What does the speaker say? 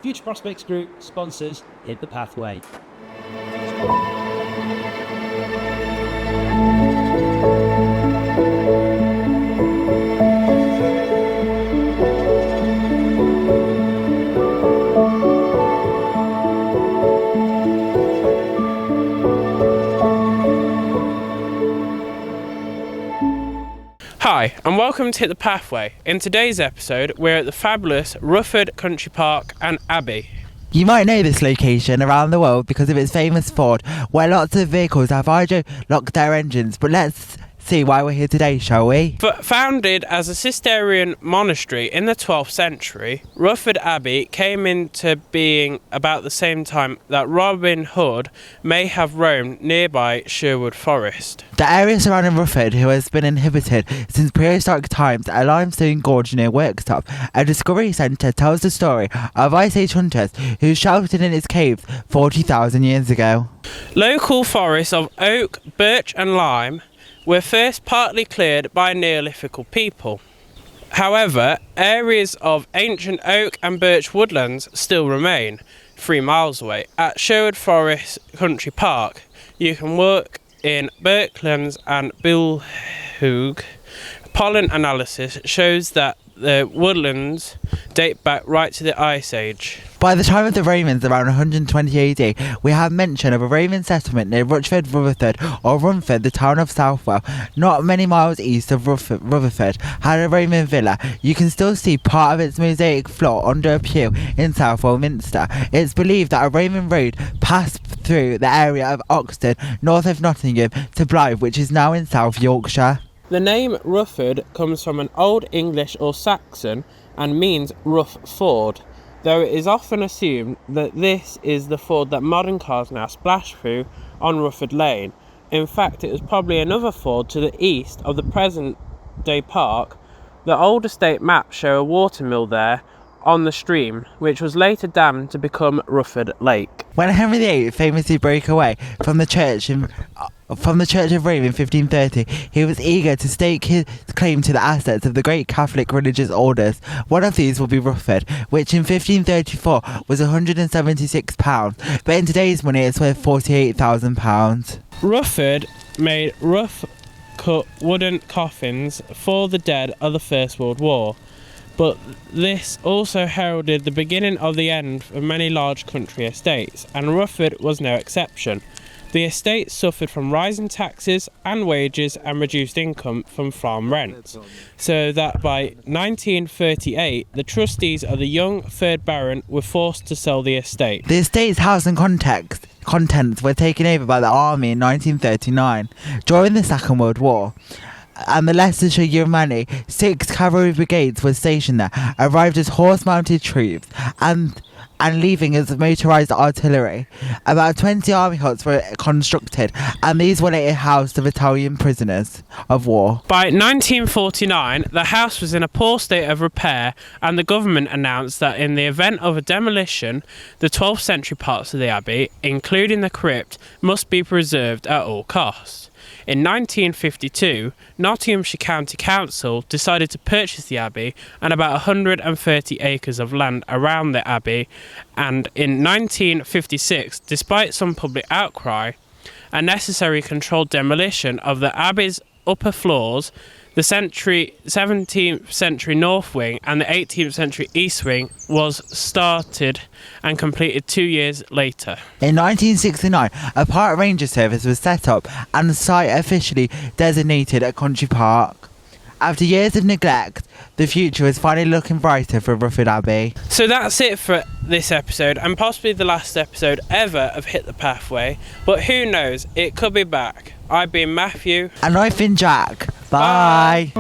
Future Prospects Group sponsors Hit the Pathway. Hi, and welcome to Hit the Pathway. In today's episode, we're at the fabulous Rufford Country Park and Abbey. You might know this location around the world because of its famous ford, where lots of vehicles have hydro-locked their engines, but let's see why we're here today, shall we? Founded as a Cistercian monastery in the 12th century, Rufford Abbey came into being about the same time that Robin Hood may have roamed nearby Sherwood Forest. The area surrounding Rufford, who has been inhabited since prehistoric times, a limestone gorge near Workstop, a discovery centre, tells the story of Ice Age hunters who sheltered in its caves 40,000 years ago. Local forests of oak, birch and lime were first partly cleared by Neolithical people. However, areas of ancient oak and birch woodlands still remain 3 miles away. At Sherwood Forest Country Park, you can walk in Birklands and Bilhug. Pollen analysis shows that the woodlands date back right to the Ice Age. By the time of the Romans, around 120 AD, we have mention of a Roman settlement near Rutherford, or Rumford, the town of Southwell, not many miles east of Rutherford, had a Roman villa. You can still see part of its mosaic floor under a pew in Southwell Minster. It's believed that a Roman road passed through the area of Oxton, north of Nottingham, to Blythe, which is now in South Yorkshire. The name Rufford comes from an Old English or Saxon and means rough ford, though it is often assumed that this is the ford that modern cars now splash through on Rufford Lane. In fact, it was probably another ford to the east of the present-day park. The old estate maps show a watermill there on the stream, which was later dammed to become Rufford Lake. When Henry VIII famously broke away from the Church of Rome in 1530, he was eager to stake his claim to the assets of the great Catholic religious orders. One of these will be Rufford, which in 1534 was £176, but in today's money it's worth £48,000. Rufford made rough-cut wooden coffins for the dead of the First World War, but this also heralded the beginning of the end of many large country estates, and Rufford was no exception. The estate suffered from rising taxes and wages and reduced income from farm rents, so that by 1938 the trustees of the young third Baron were forced to sell the estate. The estate's house and contents were taken over by the army in 1939 during the Second World War, and the Leicestershire Yeomanry 6 cavalry brigades were stationed there, arrived as horse-mounted troops and leaving as motorised artillery. About 20 army huts were constructed, and these were later housed the battalion prisoners of war. By 1949, the house was in a poor state of repair, and the government announced that in the event of a demolition, the 12th century parts of the abbey, including the crypt, must be preserved at all costs. In 1952, Nottinghamshire County Council decided to purchase the abbey and about 130 acres of land around the abbey, and in 1956, despite some public outcry, a necessary controlled demolition of the abbey's upper floors, the 17th century north wing and the 18th century east wing was started and completed 2 years later. In 1969, a park ranger service was set up and the site officially designated a country park. After years of neglect, the future is finally looking brighter for Rufford Abbey. So that's it for this episode, and possibly the last episode ever of Hit the Pathway, but who knows, it could be back. I've been Matthew. And I've been Jack. Bye.